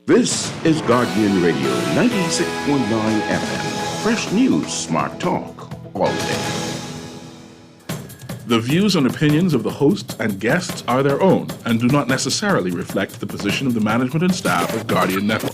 This is Guardian Radio 96.9 FM. Fresh news, smart talk, all day. The views and opinions of the hosts and guests are their own and do not necessarily reflect the position of the management and staff of Guardian Network.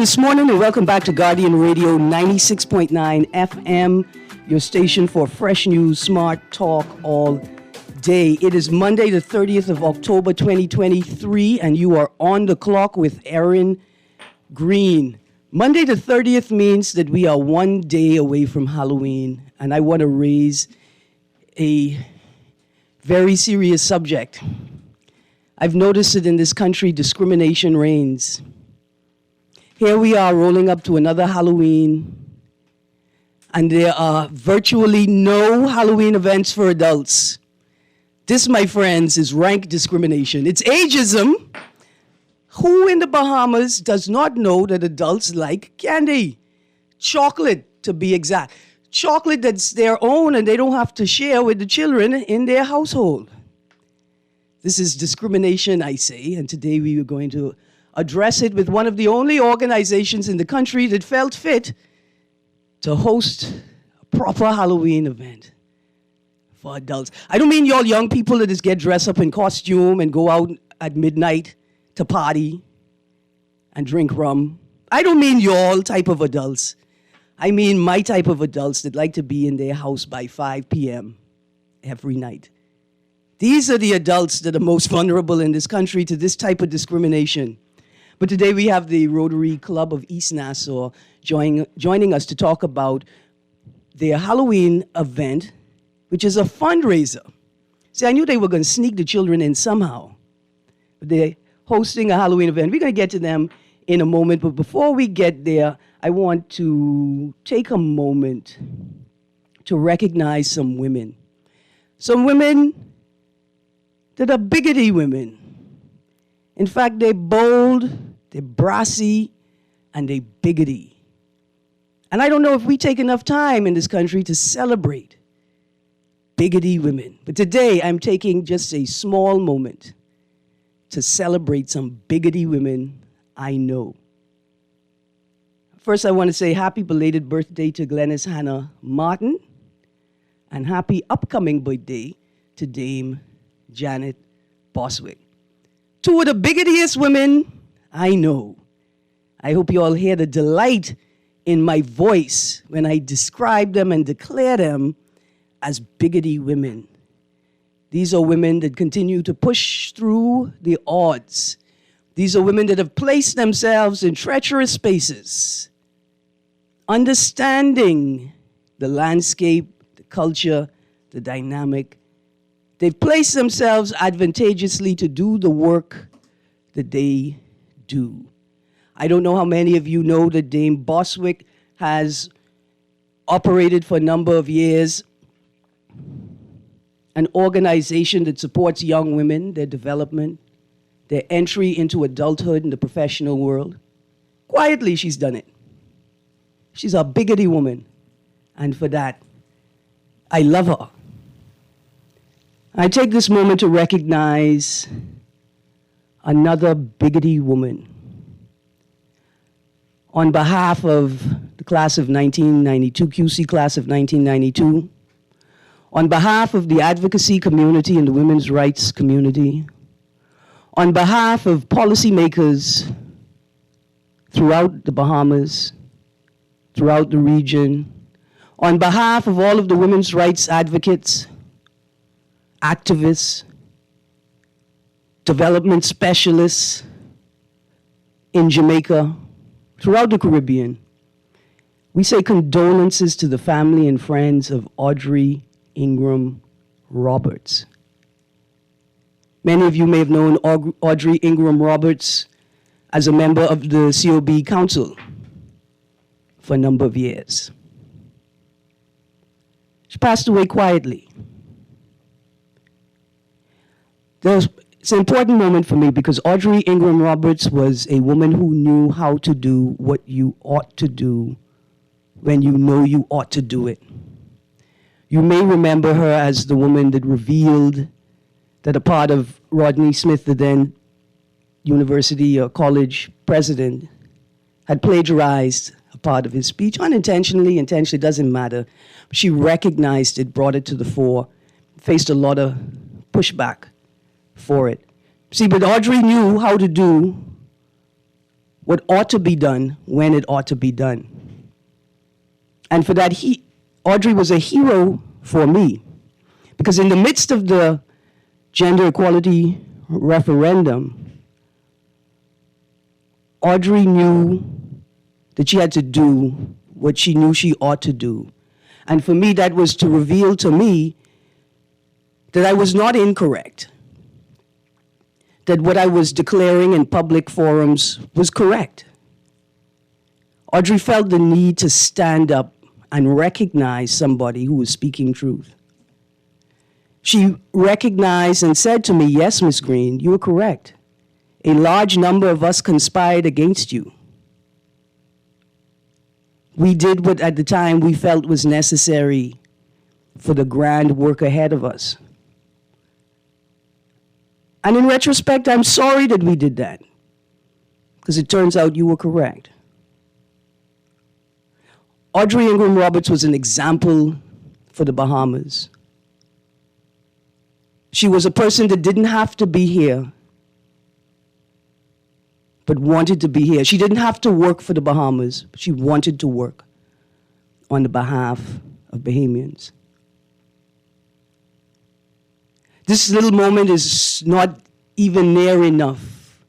This morning and welcome back to Guardian Radio 96.9 FM, your station for fresh news, smart talk all day. It is Monday the 30th of October 2023 and you are on the clock with Erin, Greene. Monday the 30th means that we are one day away from Halloween, and I want to raise a very serious subject. I've noticed that in this country discrimination reigns. Here we are rolling up to another Halloween, and there are virtually no Halloween events for adults. This, my friends, is rank discrimination. It's ageism. Who in the Bahamas does not know that adults like candy? Chocolate, to be exact. Chocolate that's their own and they don't have to share with the children in their household. This is discrimination, I say, and today we are going to address it with one of the only organizations in the country that felt fit to host a proper Halloween event for adults. I don't mean y'all young people that just get dressed up in costume and go out at midnight to party and drink rum. I don't mean y'all type of adults. I mean my type of adults that like to be in their house by 5 p.m. every night. These are the adults that are most vulnerable in this country to this type of discrimination. But today we have the Rotary Club of East Nassau joining us to talk about their Halloween event, which is a fundraiser. See, I knew they were going to sneak the children in somehow. But they're hosting a Halloween event. We're going to get to them in a moment. But before we get there, I want to take a moment to recognize some women. Some women that are bigoted women. In fact, they're bold, they're brassy, and they're bigoted. And I don't know if we take enough time in this country to celebrate bigoted women. But today, I'm taking just a small moment to celebrate some bigoted women I know. First, I want to say happy belated birthday to Glennis Hannah Martin, and happy upcoming birthday to Dame Janet Boswick. Two of the biggest women I know. I hope you all hear the delight in my voice when I describe them and declare them as bigoted women. These are women that continue to push through the odds. These are women that have placed themselves in treacherous spaces, understanding the landscape, the culture, the dynamic. They've placed themselves advantageously to do the work that they do. I don't know how many of you know that Dame Boswick has operated for a number of years an organization that supports young women, their development, their entry into adulthood in the professional world. Quietly, she's done it. She's a bigoted woman, and for that, I love her. I take this moment to recognize another bigoted woman. On behalf of the class of 1992, QC class of 1992, on behalf of the advocacy community and the women's rights community, on behalf of policymakers throughout the Bahamas, throughout the region, on behalf of all of the women's rights advocates, activists, development specialists in Jamaica, throughout the Caribbean, we say condolences to the family and friends of Audrey Ingram Roberts. Many of you may have known Audrey Ingram Roberts as a member of the COB Council for a number of years. She passed away quietly. It's an important moment for me because Audrey Ingram Roberts was a woman who knew how to do what you ought to do when you know you ought to do it. You may remember her as the woman that revealed that a part of Rodney Smith, the then university or college president, had plagiarized a part of his speech, unintentionally, intentionally, doesn't matter. She recognized it, brought it to the fore, faced a lot of pushback for it. See, but Audrey knew how to do what ought to be done when it ought to be done. And for that, Audrey was a hero for me. Because in the midst of the gender equality referendum, Audrey knew that she had to do what she knew she ought to do. And for me, that was to reveal to me that I was not incorrect, that what I was declaring in public forums was correct. Audrey felt the need to stand up and recognize somebody who was speaking truth. She recognized and said to me, yes, Ms. Greene, you are correct. A large number of us conspired against you. We did what at the time we felt was necessary for the grand work ahead of us. And in retrospect, I'm sorry that we did that, because it turns out you were correct. Audrey Ingram Roberts was an example for the Bahamas. She was a person that didn't have to be here, but wanted to be here. She didn't have to work for the Bahamas, but she wanted to work on the behalf of Bahamians. This little moment is not even near enough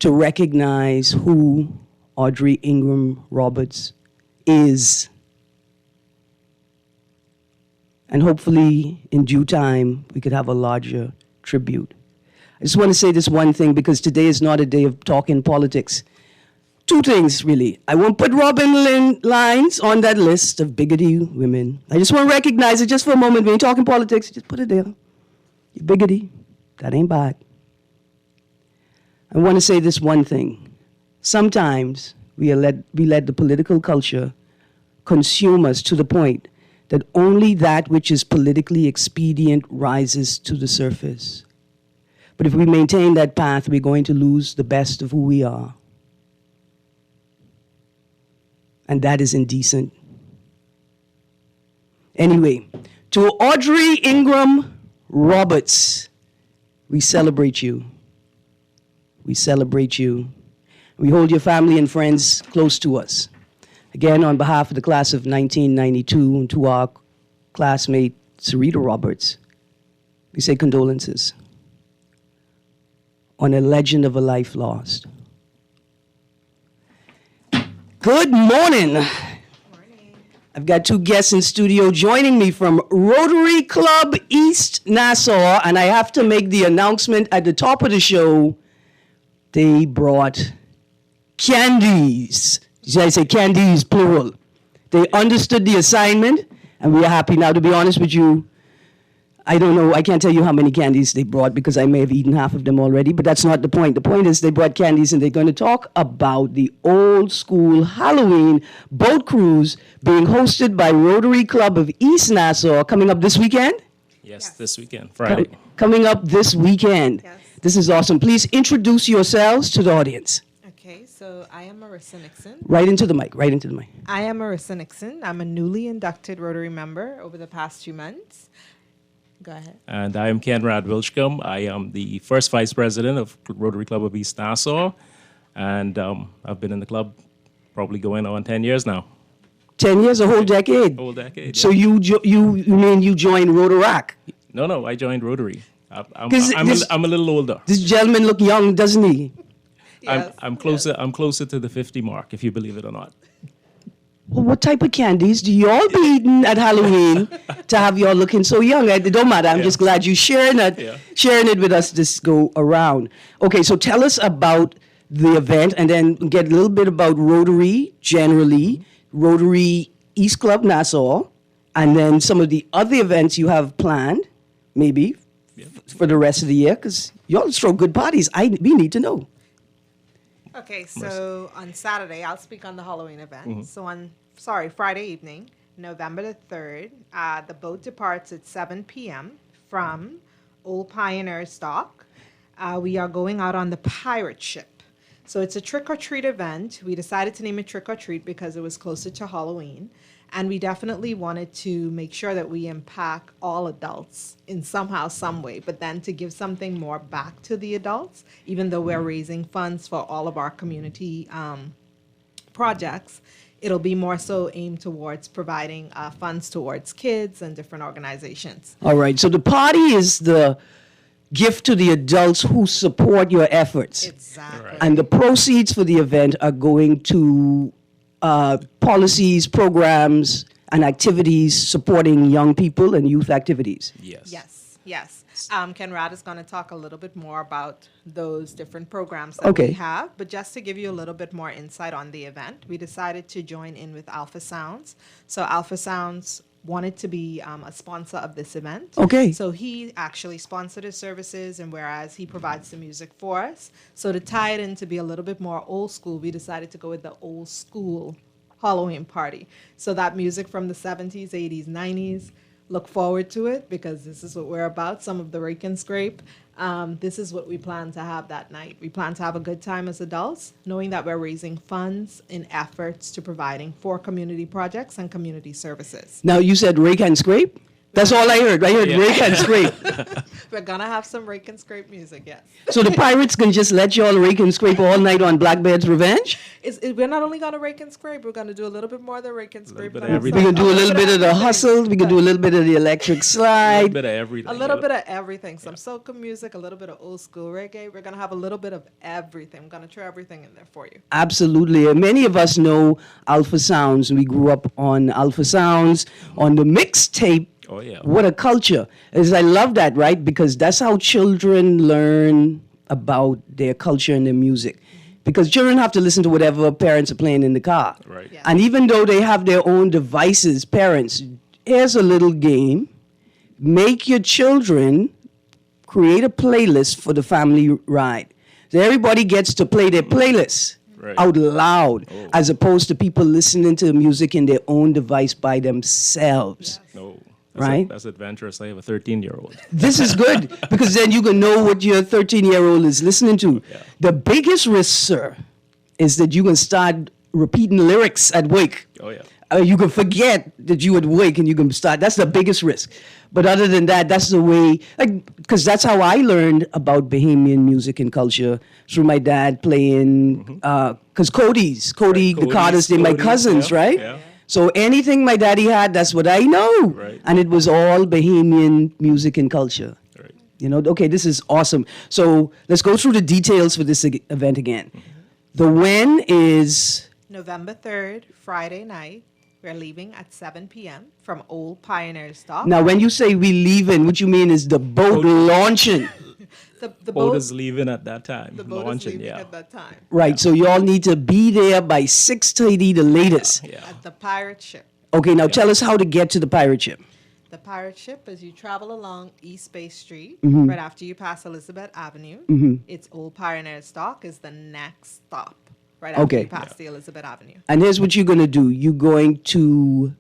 to recognize who Audrey Ingram Roberts is. And hopefully, in due time, we could have a larger tribute. I just want to say this one thing, because today is not a day of talking politics. Two things, really. I won't put Robin lines on that list of bigoted women. I just want to recognize it just for a moment. When you're talking politics, just put it there. You're bigoted. That ain't bad. I want to say this one thing. Sometimes we let the political culture consume us to the point that only that which is politically expedient rises to the surface. But if we maintain that path, we're going to lose the best of who we are. And that is indecent. Anyway, to Audrey Ingram Roberts, we celebrate you. We celebrate you. We hold your family and friends close to us. Again, on behalf of the class of 1992 and to our classmate, Sarita Roberts, we say condolences on a legend of a life lost. Good morning. I've got two guests in studio joining me from Rotary Club East Nassau, and I have to make the announcement at the top of the show. They brought candies. Did I say candies, plural? They understood the assignment, and we are happy now. To be honest with you, I don't know, I can't tell you how many candies they brought because I may have eaten half of them already, but that's not the point. The point is they brought candies, and they're going to talk about the old school Halloween boat cruise being hosted by Rotary Club of East Nassau coming up this weekend? Yes, this weekend, Friday. Coming up this weekend. Yes. This is awesome. Please introduce yourselves to the audience. Okay, so I am Marissa Nixon. Right into the mic, right into the mic. I am Marissa Nixon. I'm a newly inducted Rotary member over the past 2 months. Go ahead. And I am Conrad Wilchcomb. I am the first vice president of Rotary Club of East Nassau. And I've been in the club probably going on 10 years now. 10 years, a whole decade. Whole decade, So yeah. you mean you joined Rotaract? No, I joined Rotary. I'm 'Cause a little older. This gentleman look young, doesn't he? Yes, I'm closer to the 50 mark, if you believe it or not. Well, what type of candies do y'all be eating at Halloween to have y'all looking so young? It don't matter. I'm just glad you sharing it with us this go around. Okay, so tell us about the event and then get a little bit about Rotary generally, Rotary East Club Nassau, and then some of the other events you have planned, maybe, for the rest of the year, because y'all throw good parties. We need to know. Okay, so on Saturday, I'll speak on the Halloween event. So Friday evening, November the 3rd, the boat departs at 7 p.m. from Old Pioneer's Dock. We are going out on the pirate ship. So it's a trick-or-treat event. We decided to name it Trick-or-Treat because it was closer to Halloween. And we definitely wanted to make sure that we impact all adults in somehow, some way, but then to give something more back to the adults, even though we're raising funds for all of our community projects, it'll be more so aimed towards providing funds towards kids and different organizations. All right, so the party is the gift to the adults who support your efforts. Exactly. And the proceeds for the event are going to policies, programs, and activities supporting young people and youth activities. Yes. Kenrad is going to talk a little bit more about those different programs that we have. But just to give you a little bit more insight on the event, we decided to join in with Alpha Sounds. So Alpha Sounds wanted to be a sponsor of this event. Okay. So he actually sponsored his services, and whereas he provides the music for us. So to tie it in to be a little bit more old school, we decided to go with the old school Halloween party. So that music from the 70s, 80s, 90s, look forward to it because this is what we're about, some of the rake and scrape. This is what we plan to have that night. We plan to have a good time as adults, knowing that we're raising funds in efforts to providing for community projects and community services. Now, you said rake and scrape? That's all I heard. I heard rake and scrape. We're going to have some rake and scrape music, yes. So the pirates can just let y'all rake and scrape all night on Blackbeard's Revenge? We're not only going to rake and scrape, we're going to do a little bit more than rake and scrape. bit of We everything. can do a little bit of the hustle. We can do a little bit of the electric A slide. little bit of everything. A little bit of everything. Some soca music, a little bit of old school reggae. We're going to have a little bit of everything. I'm going to throw everything in there for you. Absolutely. And many of us know Alpha Sounds. We grew up on Alpha Sounds, on the mixtape. Oh, yeah. What a culture. I love that, right? Because that's how children learn about their culture and their music. Because children have to listen to whatever parents are playing in the car. Right. Yeah. And even though they have their own devices, parents, here's a little game. Make your children create a playlist for the family ride. So everybody gets to play their playlist out loud, as opposed to people listening to music in their own device by themselves. No. Right? That's adventurous. I have a 13-year-old. This is good because then you can know what your 13-year-old is listening to. Yeah. The biggest risk, sir, is that you can start repeating lyrics at wake. Oh, yeah. You can forget that you at wake and you can start. That's the biggest risk. But other than that, that's the way, because that's how I learned about Bahamian music and culture through my dad playing, because Cody, the Carters, they're my cousins, right? Yeah. So anything my daddy had, that's what I know. Right. And it was all Bahamian music and culture. Right. You know, okay, this is awesome. So let's go through the details for this event again. The when is November 3rd, Friday night. We're leaving at 7 p.m. from Old Pioneer's Dock. now when you say we leaving, what you mean is the boat launching. The Boat is leaving at that time. The boat Launching, is leaving yeah. at that time. Right, so y'all need to be there by 6:30 the latest. Yeah. At the pirate ship. Okay, now tell us how to get to the pirate ship. The pirate ship, as you travel along East Bay Street, Mm-hmm. right after you pass Elizabeth Avenue, it's Old Pioneer's Dock is the next stop, right after Okay. you pass the Elizabeth Avenue. And here's what you're going to do. You're going to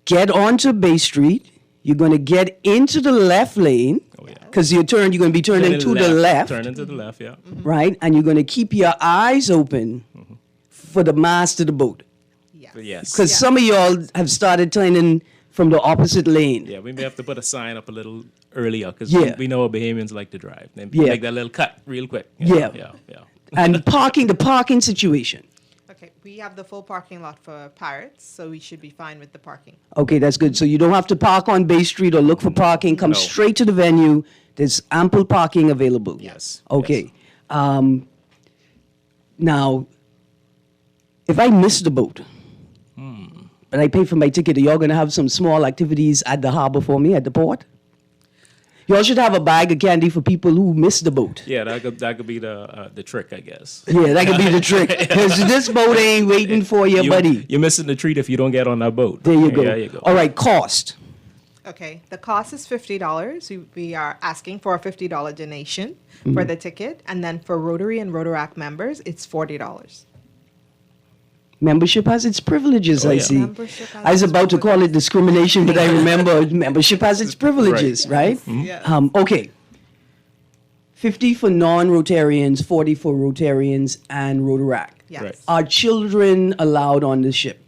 get onto Bay Street. You're going to get into the left lane. Oh, yeah. Because you're going to be turning to the left. Turning to the left, yeah. Right? And you're going to keep your eyes open for the mast of the boat. Yes. Yes. Because some of y'all have started turning from the opposite lane. Yeah, we may have to put a sign up a little earlier because Yeah. we know Bahamians like to drive. They Yeah. make that little cut real quick. Yeah. Yeah. And the parking situation. Okay, we have the full parking lot for pirates, so we should be fine with the parking. Okay, that's good. So you don't have to park on Bay Street or look for parking. Come No. straight to the venue. There's ample parking available. Yes. Okay. Now, if I miss the boat, and I pay for my ticket, are y'all going to have some small activities at the harbor for me, at the port? Y'all should have a bag of candy for people who miss the boat. Yeah, that could be the trick, I guess. Yeah, that could be the trick. Because this boat ain't waiting for you, buddy. You're missing the treat if you don't get on that boat. There you go. There you go. All right, cost. Okay, the cost is $50. We are asking for a $50 donation for the ticket, and then for Rotary and Rotaract members, it's $40. Membership has its privileges, I yeah. see. Membership has I was its about to call it discrimination, but I remember membership has its privileges, right? Yes. Okay. 50 for non-Rotarians, 40 for Rotarians and Rotaract. Yes. Right. Are children allowed on the ship?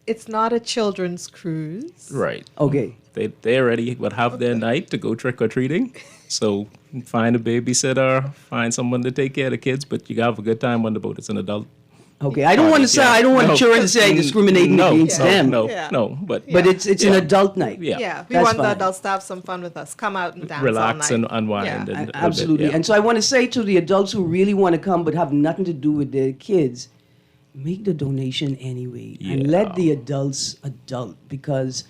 It's not a children's cruise. Right. Okay. They already would have their night to go trick or treating. So find a babysitter, find someone to take care of the kids, but you gotta have a good time on the boat. It's an adult. Okay. I don't want to say, I don't want children to say I'm discriminating against them. No, Yeah. no, but But it's an adult night. Yeah. Yeah, we That's want fine. the adults to have some fun with us. Come out and dance relax all and night. unwind. Yeah. And a little bit, Absolutely. yeah. And so I want to say to the adults who really want to come but have nothing to do with their kids, make the donation anyway and let the adults adult, because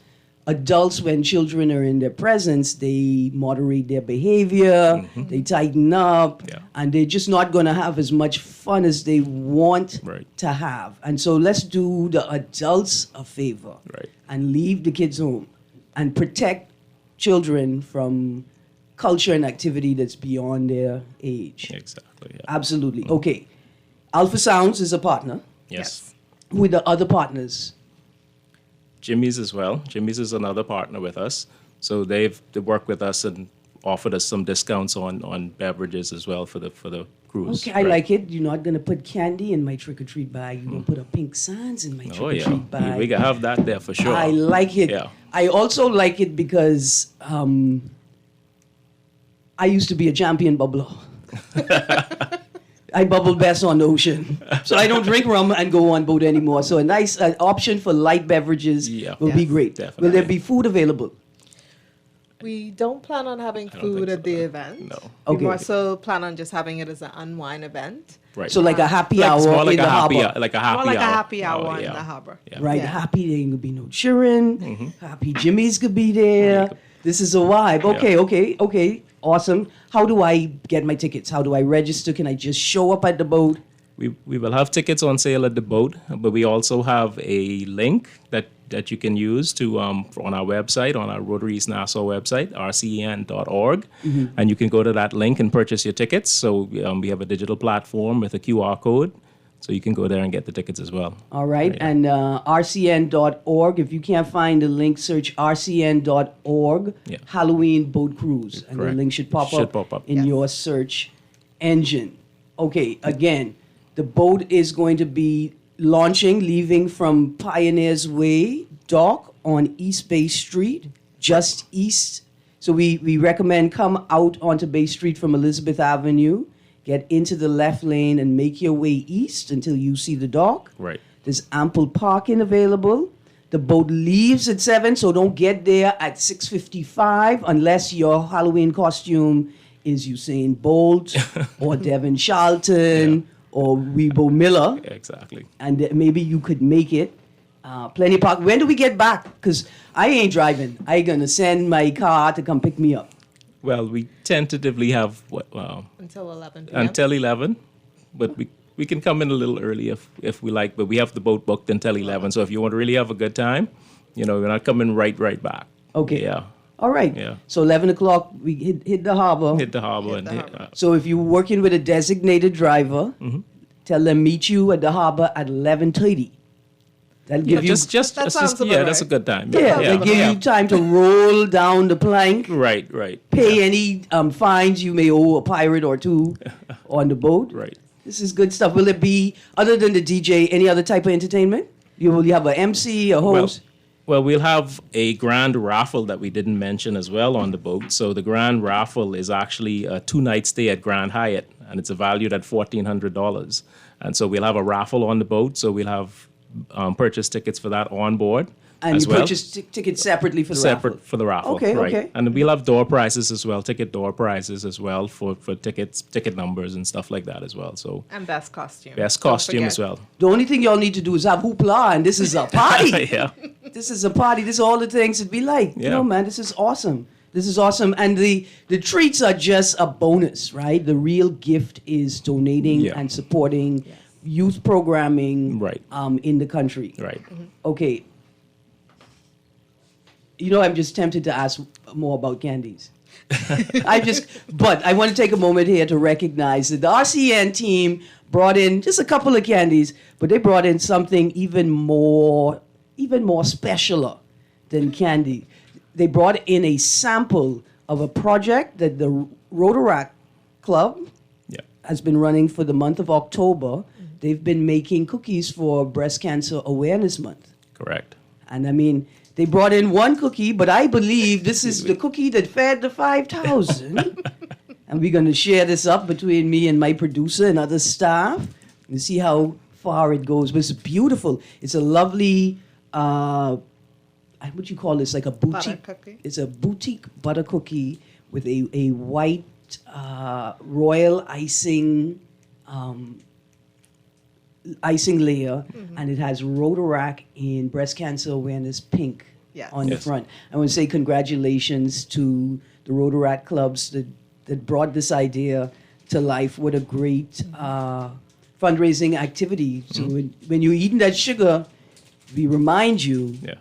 adults, when children are in their presence, they moderate their behavior, they tighten up, Yeah. and they're just not going to have as much fun as they want Right. to have. And so let's do the adults a favor Right. and leave the kids home and protect children from culture and activity that's beyond their age. Exactly. Yeah. Absolutely. Okay. Alpha Sounds is a partner. Yes. With the other partners. Jimmy's as well. Jimmy's is another partner with us. So they work with us and offered us some discounts on beverages as well for the cruise. Okay, I like it. You're not going to put candy in my trick or treat bag. You're going to put a pink sans in my trick Oh or yeah, treat bag. we can have that there for sure. I like it. Yeah. I also like it because I used to be a champion bubbler. I bubble best on the ocean. So I don't drink rum and go on boat anymore. So a nice option for light beverages will be Yes, great. definitely. Will there be food available? We don't plan on having don't food think at so. the event. No. We Okay. more so plan on just having it as an unwind event. Right. So like a happy Like- hour it's more like in a the happy, harbor. like a happy More like hour. a happy hour Oh, in yeah. the harbor. Yeah. Right, Yeah. happy there ain't gonna be no cheering. Happy Jimmy's could be there. This is a vibe. Okay. Awesome. How do I get my tickets? How do I register? Can I just show up at the boat? We will have tickets on sale at the boat, but we also have a link that you can use to on our website, on our Rotary East Nassau website, rcen.org, and you can go to that link and purchase your tickets. So we have a digital platform with a QR code, so you can go there and get the tickets as well. All right. And rcn.org. If you can't find the link, search rcn.org Yeah. Halloween boat cruise. And the Correct. link should pop Should up, pop up. in Yes. your search engine. Okay, again, the boat is going to be leaving from Pioneers Way dock on East Bay Street, just east. So we recommend come out onto Bay Street from Elizabeth Avenue, get into the left lane and make your way east until you see the dock. Right. There's ample parking available. The boat leaves at 7, so don't get there at 6:55 unless your Halloween costume is Usain Bolt or Devin Charlton or Rebo Miller. Exactly. And maybe you could make it. Plenty of park. When do we get back? Because I ain't driving. I gonna send my car to come pick me up. Well, we tentatively have Until 11 p.m. until 11, but we can come in a little early if we like, but we have the boat booked until 11. So if you want to really have a good time, we're not coming right back. Okay. Yeah. All right. Yeah. So 11 o'clock, we hit the harbor. Hit the harbor Hit and the harbor. So if you're working with a designated driver, tell them meet you at the harbor at 11:30. That'll give you just That sounds about that's a right. good time. that'll give you time to roll down the plank, Right. pay any fines you may owe a pirate or two on the boat. Right. This is good stuff. Will it be, other than the DJ, any other type of entertainment? Will you have an MC, a host? Well, we'll have a grand raffle that we didn't mention as well on the boat. So the grand raffle is actually a 2-night stay at Grand Hyatt, and it's valued at $1,400. And so we'll have a raffle on the boat. So we'll have purchase tickets for that on board. And as you well. purchase tickets separately for the Separate raffle. for the raffle. Okay, right. okay. And we'll have door prizes as well, ticket door prizes as well for ticket numbers and stuff like that as well. So And best costume. best Don't costume as forget. well. The only thing y'all need to do is have hoopla, and this is a party. Yeah. This is a party. This is all the things it'd be like. You Yeah. know, man, this is awesome. This is awesome. And the treats are just a bonus, right? The real gift is donating Yeah. and supporting youth programming Right. in the country. Right. Okay. You know, I'm just tempted to ask more about candies. But I want to take a moment here to recognize that the RCN team brought in just a couple of candies, but they brought in something even more specialer than candy. They brought in a sample of a project that the Rotaract Club Yeah. has been running for the month of October. They've been making cookies for Breast Cancer Awareness Month. Correct. And I mean, they brought in one cookie, but I believe this is the cookie that fed the 5,000. And we're going to share this up between me and my producer and other staff and see how far it goes. But it's beautiful. It's a lovely, what you call this? Like a boutique. Butter cookie. It's a boutique butter cookie with a white royal icing layer, and it has Rotaract in breast cancer awareness pink Yes. on the Yes. front. I want to say congratulations to the Rotaract clubs that brought this idea to life. What a great fundraising activity. So when you're eating that sugar, we remind you Yeah.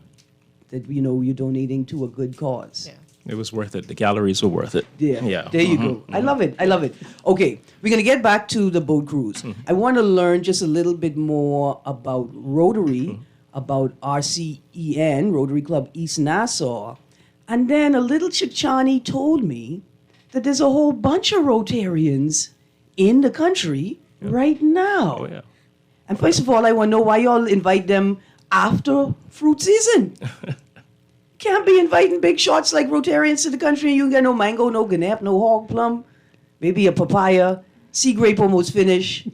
that you're donating to a good cause. Yeah. It was worth it. The calories were worth it. Yeah. Yeah. There you go. I love it. I love it. Okay, we're going to get back to the boat cruise. I want to learn just a little bit more about Rotary, about RCEN, Rotary Club East Nassau. And then a little Chichani told me that there's a whole bunch of Rotarians in the country right now. Oh, yeah. And first of all, I want to know why y'all invite them after fruit season. Can't be inviting big shots like Rotarians to the country and you get no mango, no ganap, no hog plum, maybe a papaya, sea grape almost finished,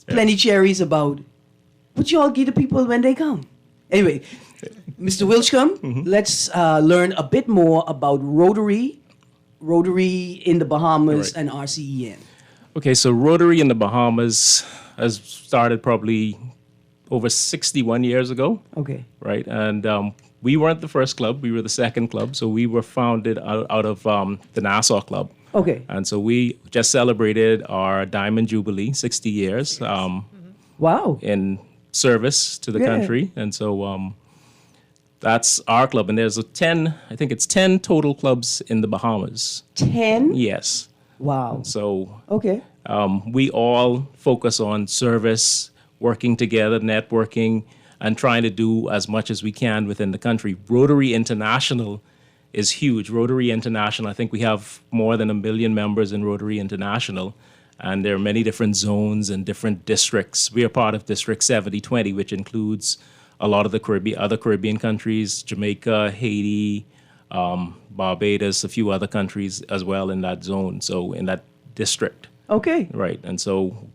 plenty cherries about. What y'all give the people when they come? Anyway, Mr. Wilchcombe, let's learn a bit more about Rotary in the Bahamas, Right. and RCEN. Okay, so Rotary in the Bahamas has started probably over 61 years ago. Okay. Right? And we weren't the first club, we were the second club. So we were founded out of the Nassau Club. Okay. And so we just celebrated our Diamond Jubilee, 60 years Wow. in service to the Yeah. country. And so that's our club. And there's I think it's 10 total clubs in the Bahamas. 10? Yes. Wow. So Okay. we all focus on service, working together, networking, and trying to do as much as we can within the country. Rotary International is huge. Rotary International, I think we have more than 1 million members in Rotary International, and there are many different zones and different districts. We are part of District 7020, which includes a lot of the other Caribbean countries, Jamaica, Haiti, Barbados, a few other countries as well in that zone, so in that district. Okay. Right, and so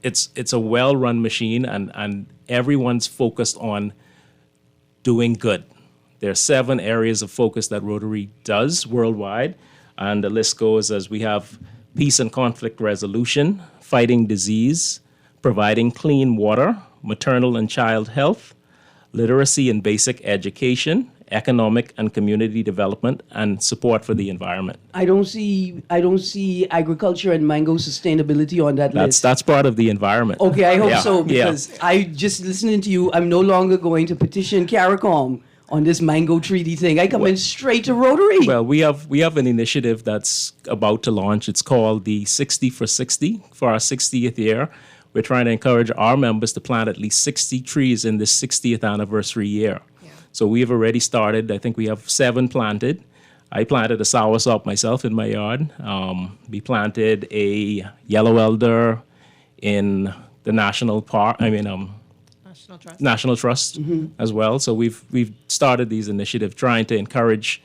it's a well-run machine, and everyone's focused on doing good. There are 7 areas of focus that Rotary does worldwide, and the list goes as we have peace and conflict resolution, fighting disease, providing clean water, maternal and child health, literacy and basic education, economic and community development, and support for the environment. I don't see agriculture and mango sustainability on that list. That's part of the environment. Okay, I hope Yeah, so, yeah. because I just listening to you, I'm no longer going to petition CARICOM on this mango treaty thing. I come in straight to Rotary. Well, we have an initiative that's about to launch. It's called the 60 for 60 for our 60th year. We're trying to encourage our members to plant at least 60 trees in this 60th anniversary year. Yeah. So we have already started. I think we have 7 planted. I planted a soursop myself in my yard. We planted a yellow elder in the national park. National Trust as well. So we've started these initiatives trying to encourage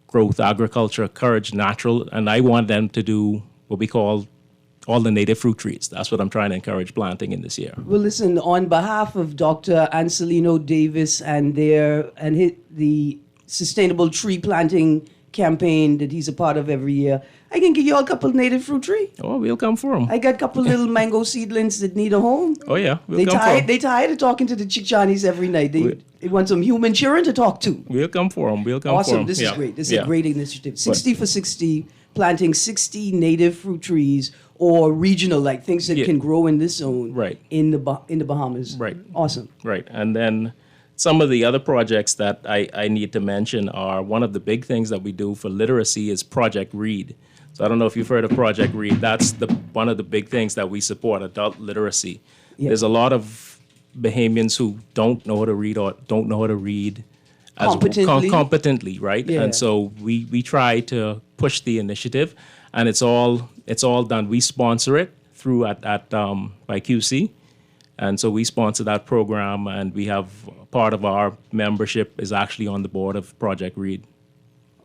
growth, agriculture, encourage natural, and I want them to do what we call all the native fruit trees. That's what I'm trying to encourage planting in this year. Well, listen, on behalf of Dr. Ancelino Davis and the sustainable tree planting campaign that he's a part of every year, I can give you all a couple native fruit tree. Oh, we'll come for them. I got a couple little mango seedlings that need a home. Oh, yeah, we'll come for them. They tired of talking to the Chichanis every night. They want some human children to talk to. We'll come for them. We'll come for them. Awesome. This is great. This is a great initiative. 60 for 60, planting 60 native fruit trees or regional, like things that can grow in this zone in the Bahamas. Right. Awesome. Right. And then some of the other projects that I need to mention are one of the big things that we do for literacy is Project Read. So I don't know if you've heard of Project Read. That's one of the big things that we support, adult literacy. Yeah. There's a lot of Bahamians who don't know how to read or don't know how to read competently, right? Yeah. And so we try to push the initiative, and it's all done. We sponsor it through by QC, and so we sponsor that program, and we have part of our membership is actually on the board of Project Read.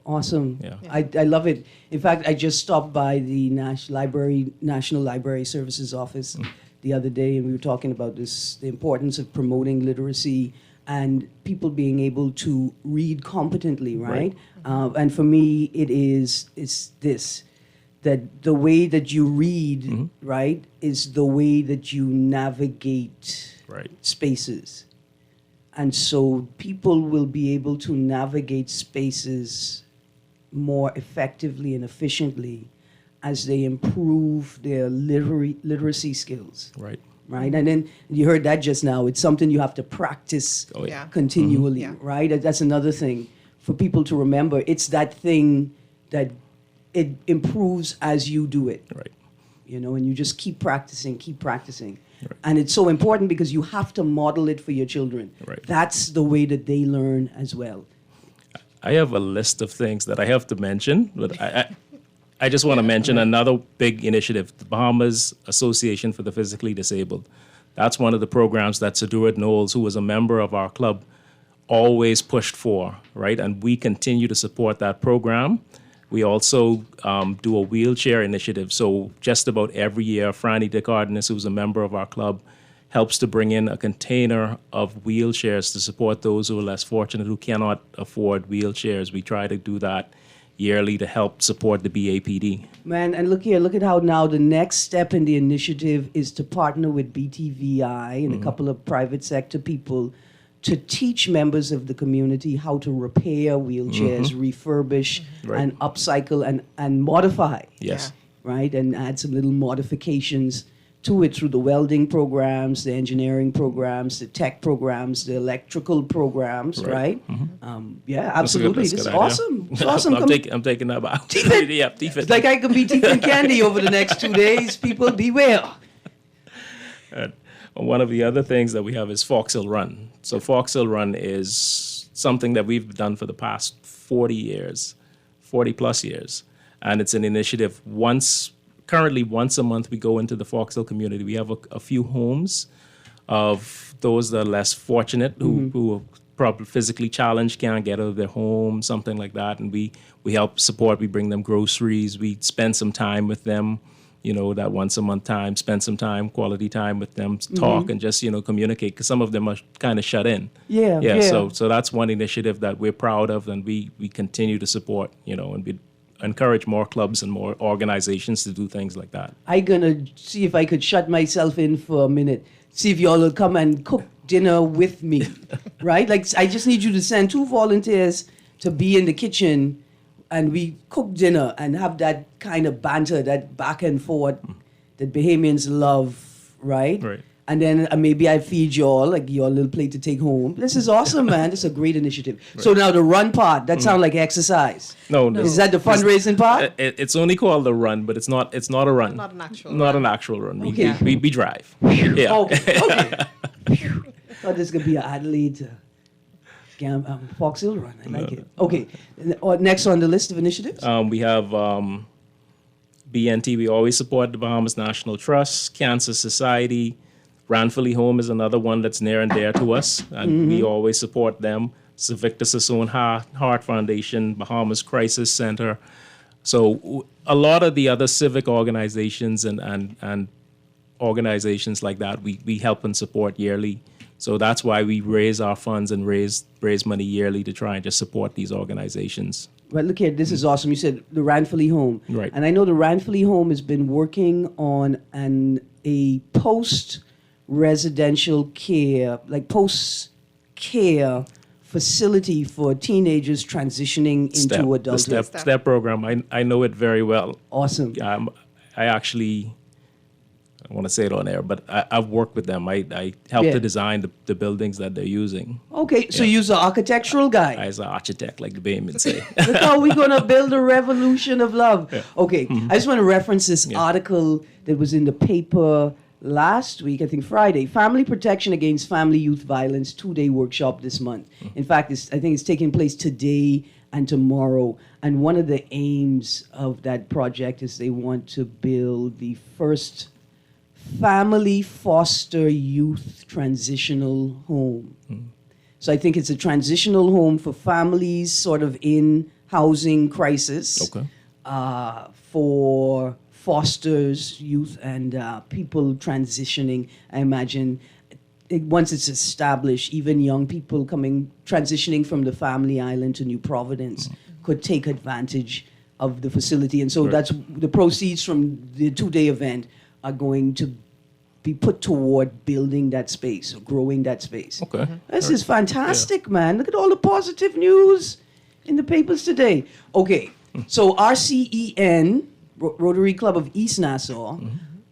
Awesome. Yeah. I love it. In fact, I just stopped by the National Library Services Office the other day, and we were talking about the importance of promoting literacy and people being able to read competently, right? And for me, it's this, that the way that you read, right, is the way that you navigate spaces. And so people will be able to navigate spaces more effectively and efficiently as they improve their literacy skills. Right. And then you heard that just now. It's something you have to practice continually, right? That's another thing for people to remember. It's that thing that it improves as you do it. Right. And you just keep practicing. Right. And it's so important because you have to model it for your children. Right. That's the way that they learn as well. I have a list of things that I have to mention, but I just want to mention another big initiative, the Bahamas Association for the Physically Disabled. That's one of the programs that Sedura Knowles, who was a member of our club, always pushed for, right? And we continue to support that program. We also do a wheelchair initiative. So just about every year, Franny DeCardenas, who's a member of our club, helps to bring in a container of wheelchairs to support those who are less fortunate, who cannot afford wheelchairs. We try to do that yearly to help support the BAPD. Man, and look at how now the next step in the initiative is to partner with BTVI and a couple of private sector people to teach members of the community how to repair wheelchairs, refurbish, and upcycle and modify. Yes. Right? And add some little modifications to it through the welding programs, the engineering programs, the tech programs, the electrical programs, right? Yeah, absolutely. This is awesome. It's awesome. I'm taking that out. Teeth it. It's like I can be teeth and candy over the next 2 days. People beware. One of the other things that we have is Fox Hill Run. So Fox Hill Run is something that we've done for the past 40 plus years. And it's an initiative currently once a month we go into the Fox Hill community. We have a few homes of those that are less fortunate who are probably physically challenged, can't get out of their home, something like that. And we help support, we bring them groceries, we spend some time with them, that once a month time, spend some time, quality time with them, talk and just, communicate, because some of them are kind of shut in. Yeah. So that's one initiative that we're proud of and we continue to support, and we encourage more clubs and more organizations to do things like that. I'm going to see if I could shut myself in for a minute, see if y'all will come and cook dinner with me, right? Like, I just need you to send 2 volunteers to be in the kitchen and we cook dinner and have that kind of banter, that back and forth that Bahamians love, right? Right. And then maybe I feed y'all, like your little plate to take home. This is awesome, man. This is a great initiative. Right. So now the run part, that sounds like exercise. No. Is that the fundraising part? It's only called the run, but it's not a run. Not an actual Not run. an actual run. Okay. We drive. Yeah. Oh, okay. Thought this could be an Adelaide Fox Hill run. I like it. Okay. Next on the list of initiatives? We have BNT. We always support the Bahamas National Trust, Cancer Society. Ranfully Home is another one that's near and dear to us, and we always support them. Sir Victor Sassoon Heart Foundation, Bahamas Crisis Center, So a lot of the other civic organizations and organizations like that, we help and support yearly. So that's why we raise our funds and raise money yearly to try and just support these organizations. Well, look here, this is awesome. You said the Ranfurly Home. Right. And I know the Ranfurly Home has been working on a post-residential care, like post-care facility for teenagers transitioning into adulthood. The STEP program, I know it very well. Awesome. I actually, I want to say it on air, but I've worked with them. I helped to design the buildings that they're using. Okay, so you're an architectural guy. As an architect, like the Baymen say. Look how we're going to build a revolution of love. Yeah. Okay, I just want to reference this article that was in the paper last week, I think Friday. Family Protection Against Family Youth Violence 2-day workshop this month. In fact, I think it's taking place today and tomorrow. And one of the aims of that project is they want to build the first family foster youth transitional home. So I think it's a transitional home for families sort of in housing crisis. Okay. For fosters, youth, and people transitioning. I imagine once it's established, even young people transitioning from the family island to New Providence could take advantage of the facility. And so that's the proceeds from the 2-day event are going to be put toward building that space or growing that space. Okay. This is fantastic, man. Look at all the positive news in the papers today. Okay, so RCEN, Rotary Club of East Nassau,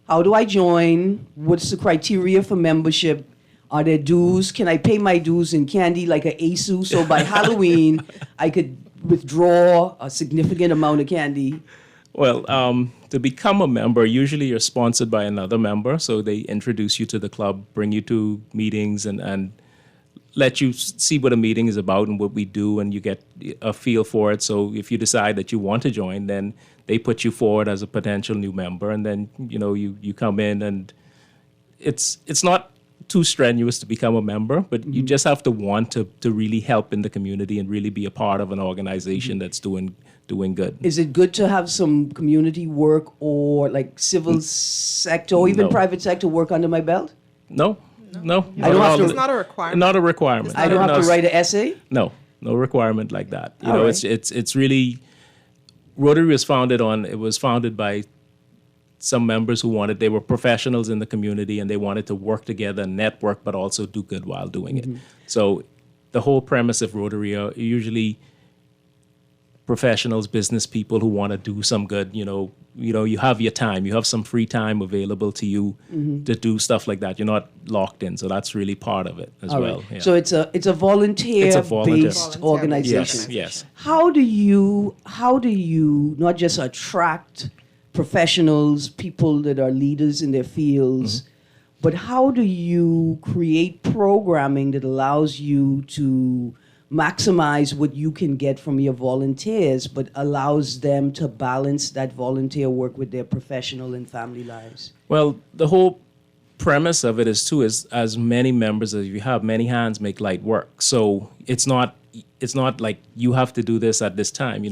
how do I join? What's the criteria for membership? Are there dues? Can I pay my dues in candy like an ASU? So by Halloween, I could withdraw a significant amount of candy. Well, to become a member, usually you're sponsored by another member. So they introduce you to the club, bring you to meetings, and let you see what a meeting is about and what we do, and you get a feel for it. So if you decide that you want to join, then they put you forward as a potential new member, and then you come in, and it's not too strenuous to become a member, but you just have to want to really help in the community and really be a part of an organization that's doing good. Is it good to have some community work or like civil sector or even private sector work under my belt? No. I don't have to. It's not a requirement. Not a requirement. I don't have to write an essay? No requirement like that. You All know, right. it's really, Rotary was founded by some members who they were professionals in the community and they wanted to work together, network, but also do good while doing it. So the whole premise of Rotary are usually professionals, business people who want to do some good. You have your time, you have some free time available to you to do stuff like that. You're not locked in, so that's really part of it as All well. right. Yeah. So it's a volunteer-based Volunteer-based organization. Yes. How do you not just attract professionals, people that are leaders in their fields, but how do you create programming that allows you to maximize what you can get from your volunteers, but allows them to balance that volunteer work with their professional and family lives? Well, the whole premise of it is as many members as you have, many hands make light work. So it's not like you have to do this at this time.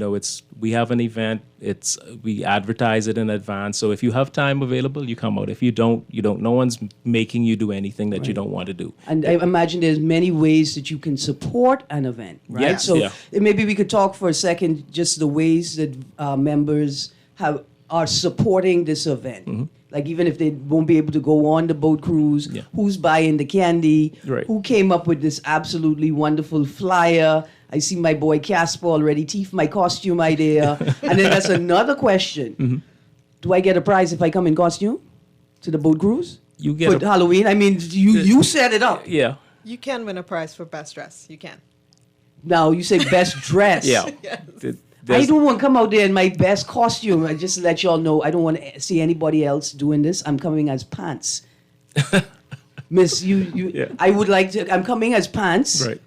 We have an event. We advertise it in advance. So if you have time available, you come out. If you don't, you don't. No one's making you do anything that you don't want to do. And I imagine there's many ways that you can support an event, right? Yeah, So yeah. maybe we could talk for a second just the ways that members are supporting this event. Like even if they won't be able to go on the boat cruise, who's buying the candy? Right. Who came up with this absolutely wonderful flyer? I see my boy Casper already teeth my costume idea. And then that's another question. Do I get a prize if I come in costume to the boat cruise? You get for Halloween? I mean, you set it up. Yeah. You can win a prize for best dress. You can. Now you say best dress. Yeah. I don't want to come out there in my best costume. I just let y'all know I don't want to see anybody else doing this. I'm coming as pants. Miss, Yeah. I would like to. I'm coming as pants. Right.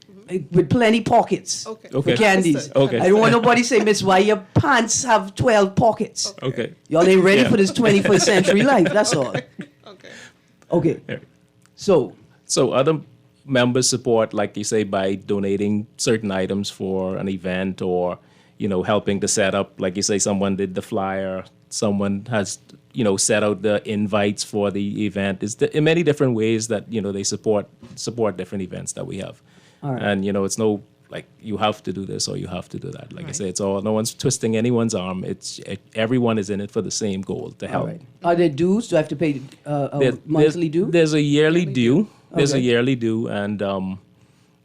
With plenty pockets Okay. Okay. for candies. Understood. Okay. I don't want nobody say, Miss, why your pants have 12 pockets? Okay. Y'all ain't ready Yeah. for this 21st century life. That's all. Okay. Okay. Yeah. So So other members support, like you say, by donating certain items for an event, or helping to set up, like you say, someone did the flyer, someone has, set out the invites for the event. It's in many different ways that, they support different events that we have. All right. And, it's no, like, you have to do this or you have to do that. Like I say, it's all, no one's twisting anyone's arm. Everyone is in it for the same goal, to help. All right. Are there dues? Do I have to pay a monthly due? There's a yearly due. There's a Okay. yearly due, and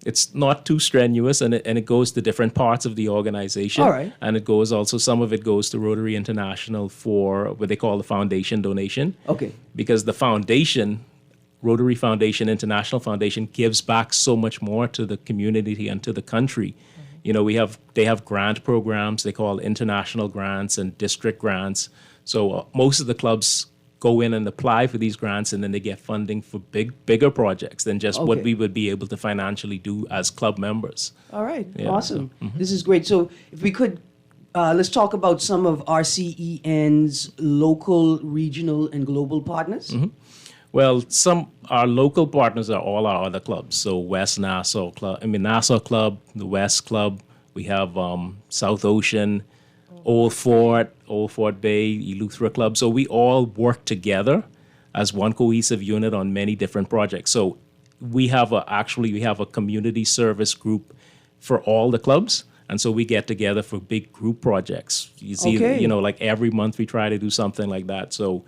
it's not too strenuous, and it goes to different parts of the organization. All right. And it goes also, some of it goes to Rotary International for what they call the foundation donation. Okay. Because the foundation, Rotary Foundation, International Foundation, gives back so much more to the community and to the country. They have grant programs they call international grants and district grants. So most of the clubs go in and apply for these grants, and then they get funding for bigger projects than just what Okay. we would be able to financially do as club members. All right. Yeah, Awesome. This is great. So if we could, let's talk about some of RCEN's local, regional, and global partners. Well, our local partners are all our other clubs. So West Nassau Club, Nassau Club, the West Club. We have South Ocean, Old Fort Bay, Eleuthera Club. So we all work together as one cohesive unit on many different projects. So we have a community service group for all the clubs. And so we get together for big group projects. You see, Okay. like every month we try to do something like that. So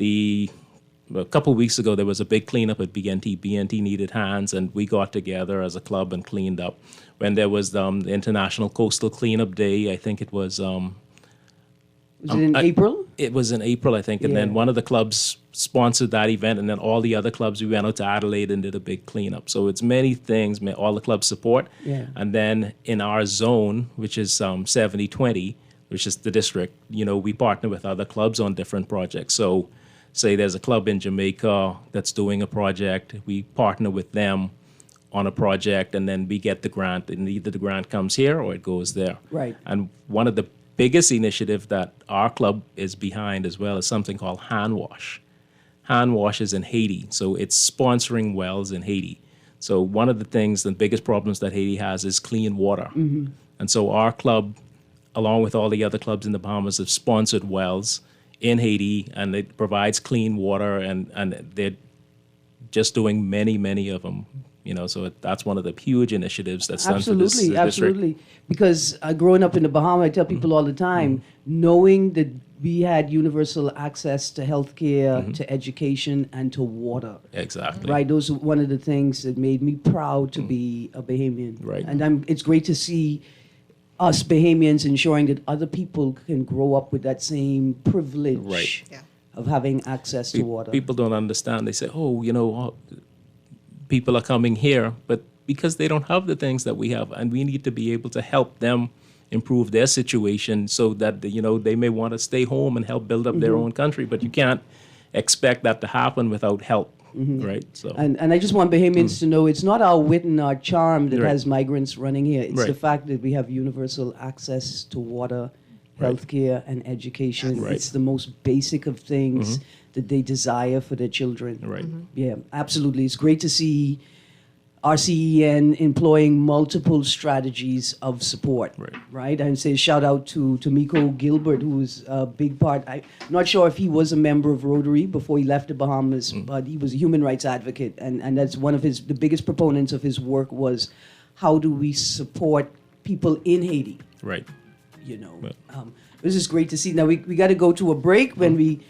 a couple of weeks ago, there was a big cleanup at BNT. BNT needed hands, and we got together as a club and cleaned up. When there was the International Coastal Cleanup Day, I think it was... Was it in April? It was in April, I think, and then Yeah. one of the clubs sponsored that event, and then all the other clubs, we went out to Adelaide and did a big cleanup. So it's many things, all the clubs support. Yeah. And then in our zone, which is 7020, which is the district, we partner with other clubs on different projects. So say there's a club in Jamaica that's doing a project, we partner with them on a project, and then we get the grant, and either the grant comes here or it goes there. Right. And one of the biggest initiative that our club is behind as well is something called Hand Wash. Hand Wash is in Haiti, so it's sponsoring wells in Haiti. So one of the things, the biggest problems that Haiti has is clean water. And so our club, along with all the other clubs in the Bahamas, have sponsored wells in Haiti, and it provides clean water, and they're just doing many, many of them. So that's one of the huge initiatives that's done for this district. Absolutely. Because growing up in the Bahamas, I tell people all the time, knowing that we had universal access to healthcare, to education, and to water. Exactly. Right, those are one of the things that made me proud to be a Bahamian. Right. And it's great to see us Bahamians ensuring that other people can grow up with that same privilege Right. Yeah. of having access to water. People don't understand. They say, people are coming here, but because they don't have the things that we have, and we need to be able to help them improve their situation so that, they may want to stay home and help build up their own country, but you can't expect that to happen without help, right? So And I just want Bahamians to know it's not our wit and our charm that Right. has migrants running here. It's the Right. fact that we have universal access to water, healthcare, and education. Right. It's the most basic of things that they desire for their children. Right. Yeah, absolutely. It's great to see RCEN employing multiple strategies of support. Right. And say shout out to Miko Gilbert, who was a big part. I'm not sure if he was a member of Rotary before he left the Bahamas, but he was a human rights advocate, and that's one of the biggest proponents of his work was how do we support people in Haiti. right. This is great to see. Now we got to go to a break. When we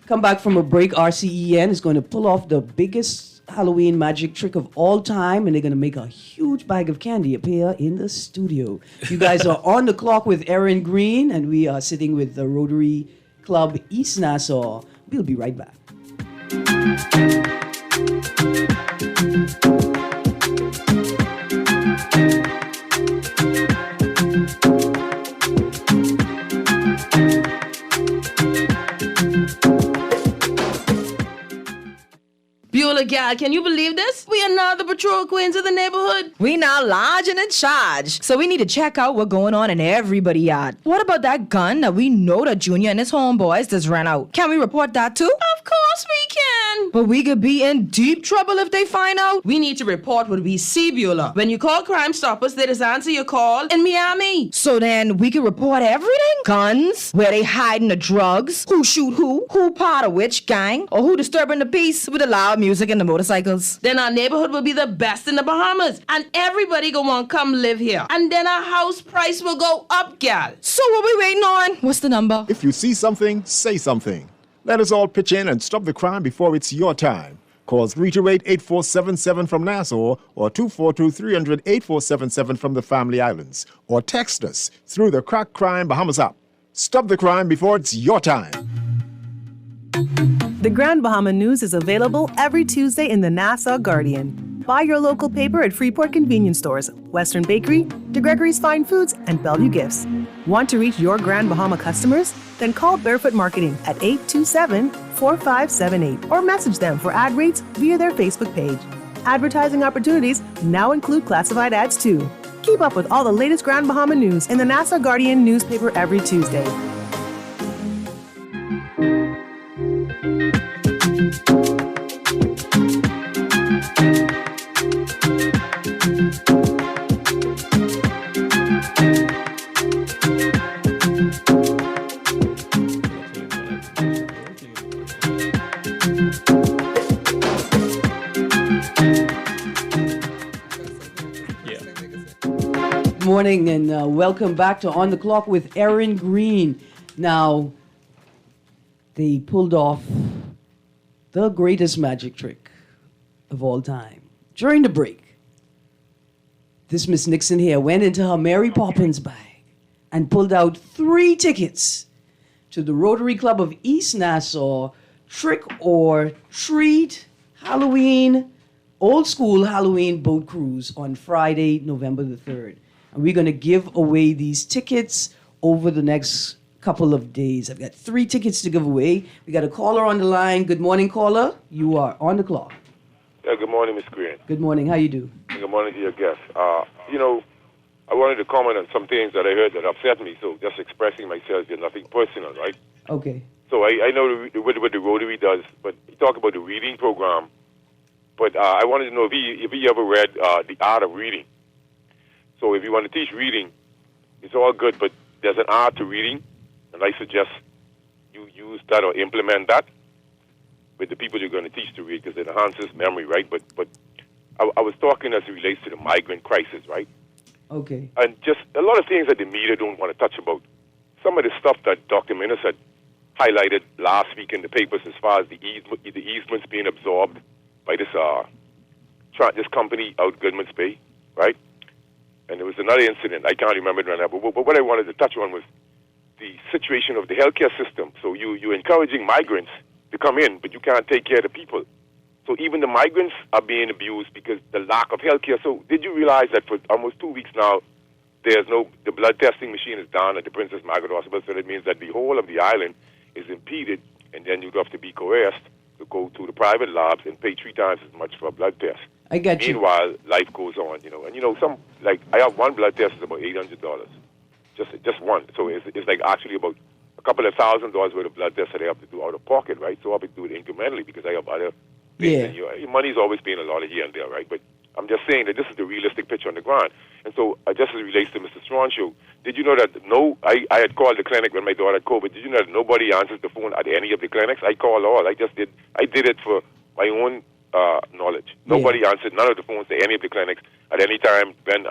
come back from a break, RCEN is going to pull off the biggest Halloween magic trick of all time, and they're going to make a huge bag of candy appear in the studio. You guys are on the clock with Erin Greene, and we are sitting with the Rotary Club East Nassau. We'll be right back. Beulah gal, can you believe this? We are now the patrol queens of the neighborhood. We now large and in charge. So we need to check out what's going on in everybody's yard. What about that gun that we know that Junior and his homeboys just ran out? Can we report that too? Of course we can. man. But we could be in deep trouble if they find out. We need to report what we see, Beulah. When you call Crime Stoppers, they just answer your call in Miami. So then we can report everything? Guns, where they hiding the drugs, who shoot who part of which gang, or who disturbing the peace with the loud music and the motorcycles. Then our neighborhood will be the best in the Bahamas. And everybody gonna want to come live here. And then our house price will go up, gal. So what we waiting on? What's the number? If you see something, say something. Let us all pitch in and stop the crime before it's your time. Call 328-8477 from Nassau or 242-300-8477 from the Family Islands. Or text us through the Crack Crime Bahamas app. Stop the crime before it's your time. The Grand Bahama News is available every Tuesday in the Nassau Guardian. Buy your local paper at Freeport convenience stores, Western Bakery, DeGregory's Fine Foods, and Bellevue Gifts. Want to reach your Grand Bahama customers? Then call Barefoot Marketing at 827-4578 or message them for ad rates via their Facebook page. Advertising opportunities now include classified ads too. Keep up with all the latest Grand Bahama news in the Nassau Guardian newspaper every Tuesday. Morning and welcome back to On the Clock with Erin, Greene. Now, they pulled off the greatest magic trick of all time. During the break, this Miss Nixon here went into her Mary Poppins bag and pulled out 3 tickets to the Rotary Club of East Nassau Trick or Treat Halloween, old school Halloween boat cruise on Friday, November the 3rd. And we're going to give away these tickets over the next couple of days. I've got 3 tickets to give away. We got a caller on the line. Good morning, caller. You are on the clock. Yeah, good morning, Miss Greene. Good morning. How you do? Good morning to your guest. I wanted to comment on some things that I heard that upset me, so just expressing myself is nothing personal, right? Okay. So I know what the Rotary does, but you talk about the reading program, but I wanted to know if he ever read The Art of Reading. So if you want to teach reading, it's all good, but there's an art to reading, and I suggest you use that or implement that with the people you're going to teach to read because it enhances memory, right? But I was talking as it relates to the migrant crisis, right? Okay. And just a lot of things that the media don't want to touch about. Some of the stuff that Dr. Minnis had highlighted last week in the papers as far as the easements being absorbed by this company out Goodman's Bay, right? And there was another incident, I can't remember it right now, but what I wanted to touch on was the situation of the healthcare system. So you're encouraging migrants to come in, but you can't take care of the people. So even the migrants are being abused because the lack of healthcare. So did you realize that for almost 2 weeks now, the blood testing machine is down at the Princess Margaret Hospital, so that means that the whole of the island is impeded, and then you'd have to be coerced to go to the private labs and pay 3 times as much for a blood test. I get you. Meanwhile, life goes on, and I have one blood test is about $800, just one. So it's like actually about a couple of $1,000 worth of blood tests that I have to do out of pocket, right? So I have to do it incrementally because I have other things. Yeah. Your money's always been a lot of here and there, right? But I'm just saying that this is the realistic picture on the ground. And so just as it relates to Mr. Strawn's show, did you know that I had called the clinic when my daughter had COVID. Did you know that nobody answers the phone at any of the clinics? I call all. I did it for my own knowledge. Nobody answered none of the phones to any of the clinics at any time when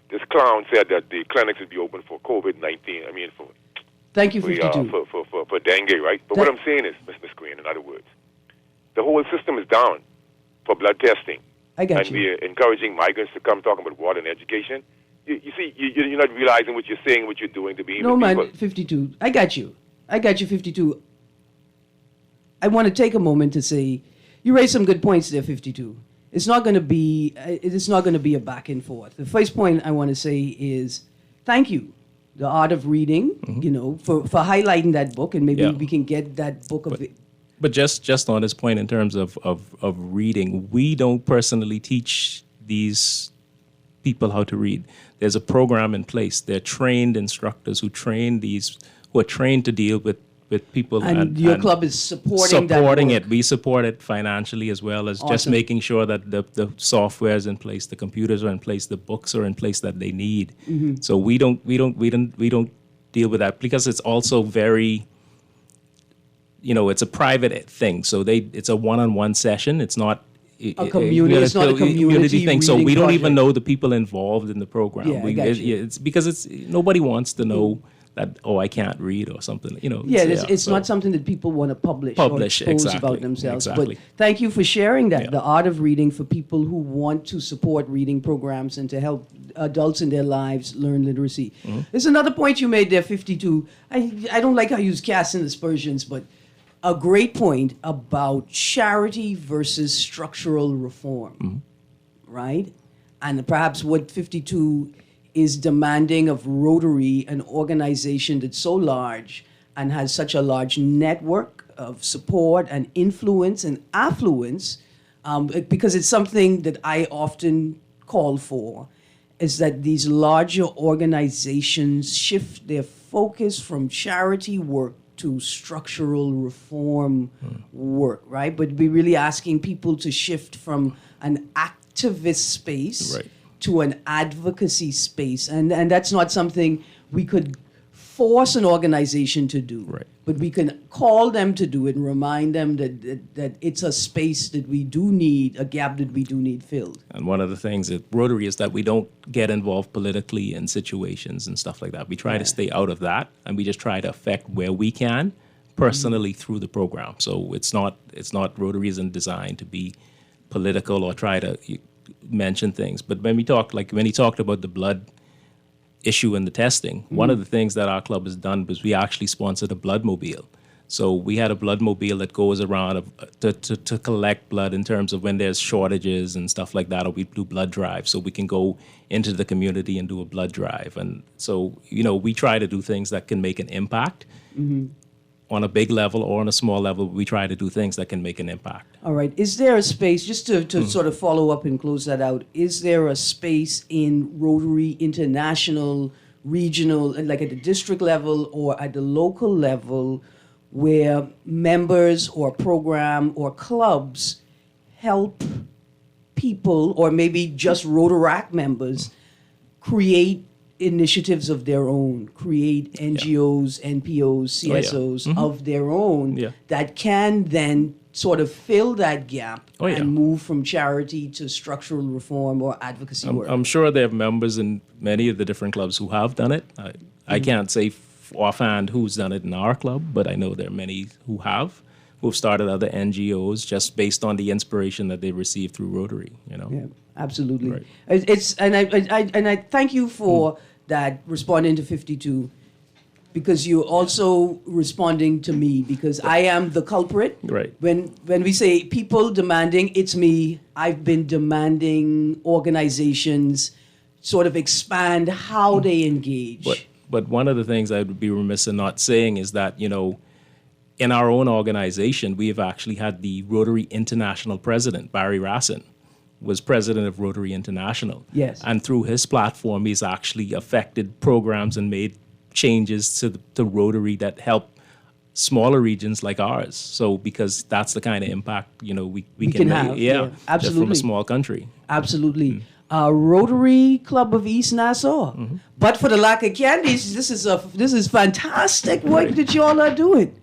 this clown said that the clinics would be open for COVID-19. Thank you, 52. For dengue, right? But what I'm saying is, Miss Greene, in other words, the whole system is down for blood testing. I got and we're encouraging migrants to come talking about water and education. You see, you're not realizing what you're saying, what you're doing to be No, man, people. 52. I got you, 52. I want to take a moment to say, you raised some good points there, 52. It's not going to be a back and forth. The first point I want to say is thank you, The Art of Reading, for highlighting that book, and maybe we can get that book of it. But just on this point in terms of reading, we don't personally teach these people how to read. There's a program in place. They're trained instructors who are trained to deal with with people. And your club is supporting that work. it. We support it financially as well as just Awesome. making sure that the software is in place, the computers are in place, the books are in place that they need. Mm-hmm. So we don't deal with that because it's also very, it's a private thing. So it's a one-on-one session. It's not a community. It's not a community thing. So we reading don't project. even know the people involved in the program. Yeah, I got you. It's because nobody wants to know that I can't read or something. It's not something that people want to publish or expose exactly, about themselves. exactly. But thank you for sharing that. Yeah. The art of reading for people who want to support reading programs and to help adults in their lives learn literacy. Mm-hmm. There's another point you made there, 52. I don't like how you use casts and aspersions, but a great point about charity versus structural reform, right? And perhaps what 52 is demanding of Rotary, an organization that's so large and has such a large network of support and influence and affluence, because it's something that I often call for, is that these larger organizations shift their focus from charity work to structural reform work, right? But we're really asking people to shift from an activist space Right. to an advocacy space. And that's not something we could force an organization to do. Right. But we can call them to do it and remind them that it's a space that we do need, a gap that we do need filled. And one of the things at Rotary is that we don't get involved politically in situations and stuff like that. We try to stay out of that, and we just try to affect where we can personally through the program. So it's not Rotary isn't designed to be political or try to mention things. But when he talked about the blood issue and the testing, one of the things that our club has done was we actually sponsored a blood mobile. So we had a blood mobile that goes around to collect blood in terms of when there's shortages and stuff like that, or we do blood drives, so we can go into the community and do a blood drive. And so, we try to do things that can make an impact. On a big level or on a small level, we try to do things that can make an impact. All right. Is there a space, just to sort of follow up and close that out, is there a space in Rotary International, regional, like at the district level or at the local level, where members or program or clubs help people, or maybe just Rotaract members, create initiatives of their own, create NGOs, NPOs, CSOs of their own that can then sort of fill that gap and move from charity to structural reform or advocacy work? I'm sure there are members in many of the different clubs who have done it. I can't say offhand who's done it in our club, but I know there are many who've started other NGOs just based on the inspiration that they received through Rotary. Yeah, absolutely. Right. I thank you for that, responding to 52, because you're also responding to me, because I am the culprit. Right. When we say people demanding, it's me. I've been demanding organizations sort of expand how they engage. But one of the things I would be remiss in not saying is that, in our own organization, we have actually had the Rotary International president, Barry Rassin, was president of Rotary International. Yes. And through his platform, he's actually affected programs and made changes to Rotary that help smaller regions like ours. So because that's the kind of impact, we can make. have. Yeah, just absolutely. from a small country. Absolutely. Rotary Club of East Nassau. But for the lack of candies, this is fantastic work that y'all are doing.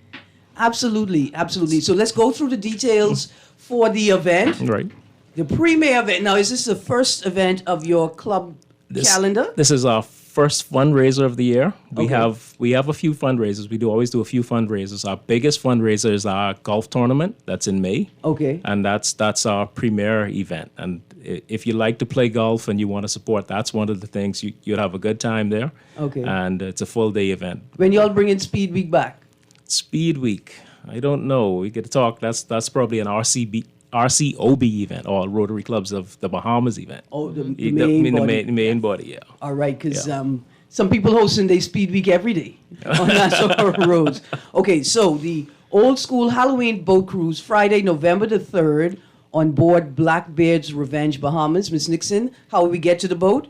Absolutely, absolutely. So let's go through the details for the event. Right. The premier event. Now, is this the first event of your club calendar? This is our first fundraiser of the year. We Okay. have a few fundraisers. We always do a few fundraisers. Our biggest fundraiser is our golf tournament. That's in May. Okay. And that's our premier event. And if you like to play golf and you want to support, that's one of the things you'd have a good time there. Okay. And it's a full day event. When y'all bringing Speed Week back? Speed Week. I don't know. We could talk. That's probably an RCOB event, or Rotary Clubs of the Bahamas event. Oh, the main body, yeah. All right, because some people hosting their Speed Week every day on Nassau roads. Okay, so the Old School Halloween Boat Cruise, Friday, November the 3rd, on board Blackbeard's Revenge Bahamas. Miss Nixon, how will we get to the boat?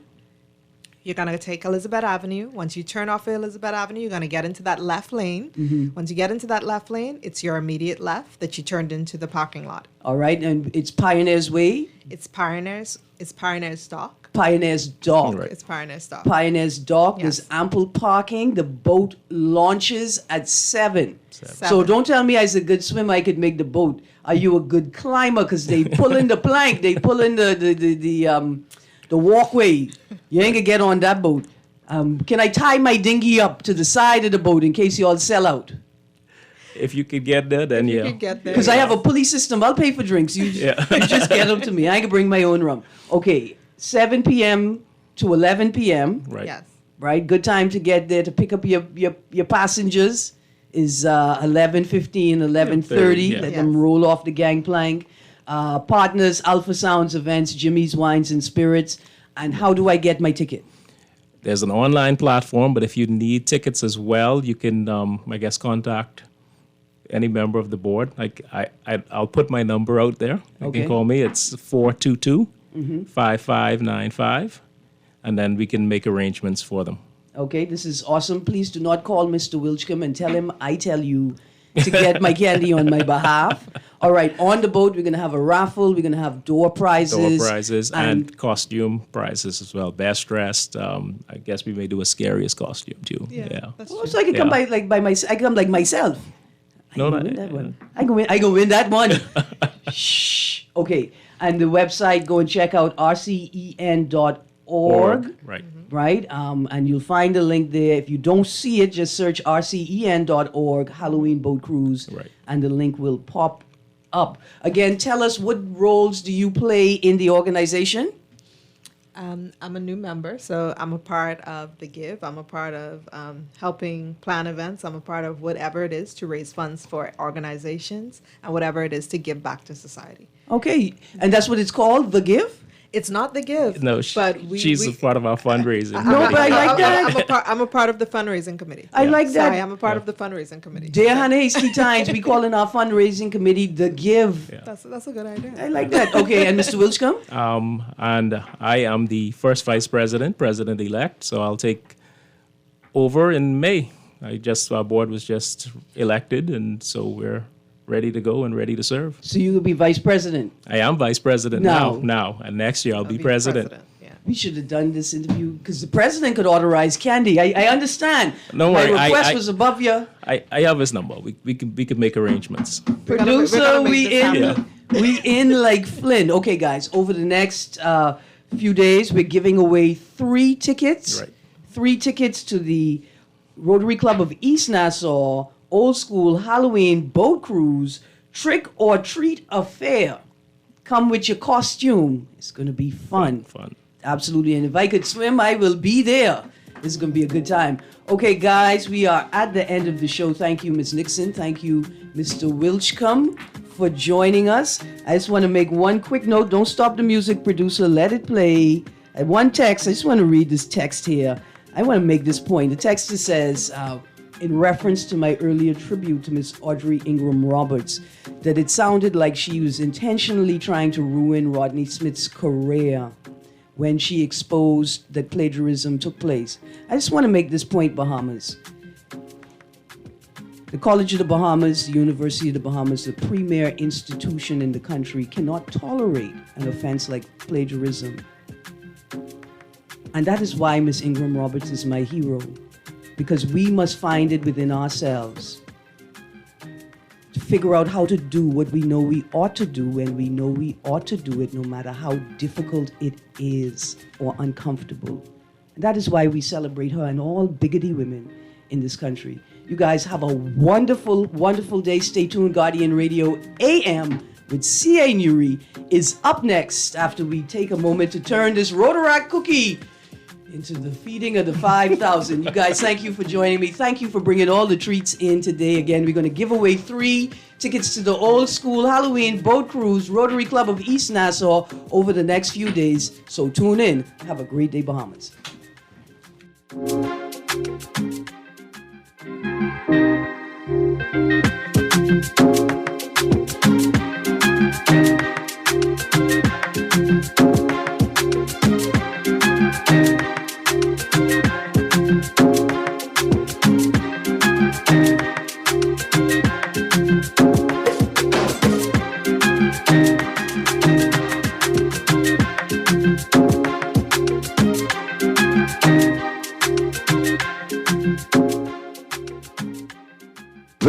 You're going to take Elizabeth Avenue. Once you turn off Elizabeth Avenue, you're going to get into that left lane. Once you get into that left lane, it's your immediate left that you turned into the parking lot. All right, and it's Pioneers Way. It's Pioneers Dock. Pioneers Dock. Right. It's Pioneers Dock. Pioneers Dock. Yes. There's ample parking. The boat launches at 7. So 7. don't tell me as a good swimmer I could make the boat. Are you a good climber? Because they pull in the plank. They pull in the walkway. You ain't gonna get on that boat. Can I tie my dinghy up to the side of the boat in case you all sell out? If you could get there, then You could get there. Because I have a pulley system. I'll pay for drinks. You just get them to me. I can bring my own rum. Okay, 7 p.m. to 11 p.m. Right. Yes. Right? Good time to get there to pick up your passengers is 11:15, 11:30. Yeah. Let them Yes. roll off the gangplank. Partners, Alpha Sounds Events, Jimmy's Wines and Spirits. And how do I get my ticket? There's an online platform, but if you need tickets as well, you can, I guess, contact any member of the board. Like I'll put my number out there. You Okay. can call me. It's 422-5595, and then we can make arrangements for them. Okay, this is awesome. Please do not call Mr. Wilchcombe and tell him I tell you to get my candy on my behalf. All right, on the boat, we're going to have a raffle. We're going to have door prizes. Door prizes and costume prizes as well. Best dressed. I guess we may do a scariest costume too. Yeah. That's Oh, true. so I can come by I come like myself. No, I no, can win that one. I can win that one. Shh. Okay, and the website, go and check out rcen.org. Right. Right? And you'll find the link there. If you don't see it, just search rcen.org, Halloween Boat Cruise, Right. and the link will pop up. Again, tell us, what roles do you play in the organization? I'm a new member, so I'm a part of the Give. I'm a part of helping plan events. I'm a part of whatever it is to raise funds for organizations and whatever it is to give back to society. Okay, and that's what it's called, The Give? It's not the Give. No, but she's a part of our fundraising. No, but I like that. I'm a part of the fundraising committee. I like that. Sorry, I'm a part of the fundraising committee. Dear Hannah Hasty Times, we call in our fundraising committee The Give. That's a good idea. I like that. Okay, and Mr. Wilchcombe? And I am the first vice president, president-elect, so I'll take over in May. Our board was just elected, and so we're ready to go and ready to serve. So you will be vice president. I am vice president No. now, and next year I'll be the president. Yeah. We should have done this interview because the president could authorize candy. I understand. No My worry, request was above your I have his number. We could make arrangements. producer. we're gonna make We this in, happen. we in like Flynn. Okay, guys. Over the next few days, we're giving away 3 tickets. Right. 3 tickets to the Rotary Club of East Nassau Old School Halloween Boat Cruise Trick or Treat Affair. Come with your costume. It's going to be fun. Fun. Absolutely. And if I could swim, I will be there. This is going to be a good time. Okay, guys, we are at the end of the show. Thank you, Ms. Nixon. Thank you, Mr. Wilchcombe, for joining us. I just want to make one quick note. Don't stop the music, producer. Let it play. And one text. I just want to read this text here. I want to make this point. The text says, in reference to my earlier tribute to Miss Audrey Ingram Roberts, that it sounded like she was intentionally trying to ruin Rodney Smith's career when she exposed that plagiarism took place. I just want to make this point, Bahamas. The College of the Bahamas, the University of the Bahamas, the premier institution in the country, cannot tolerate an offense like plagiarism. And that is why Miss Ingram Roberts is my hero. Because we must find it within ourselves to figure out how to do what we know we ought to do, and we know we ought to do it no matter how difficult it is or uncomfortable. And that is why we celebrate her and all biggity women in this country. You guys have a wonderful, wonderful day. Stay tuned. Guardian Radio AM with C.A. Nuri is up next after we take a moment to turn this Rotaract cookie into the feeding of the 5,000. You guys, thank you for joining me. Thank you for bringing all the treats in today. Again, we're going to give away 3 tickets to the Old School Halloween Boat Cruise, Rotary Club of East Nassau, over the next few days. So tune in. Have a great day, Bahamas.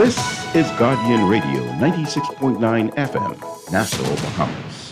This is Guardian Radio 96.9 FM, Nassau, Bahamas.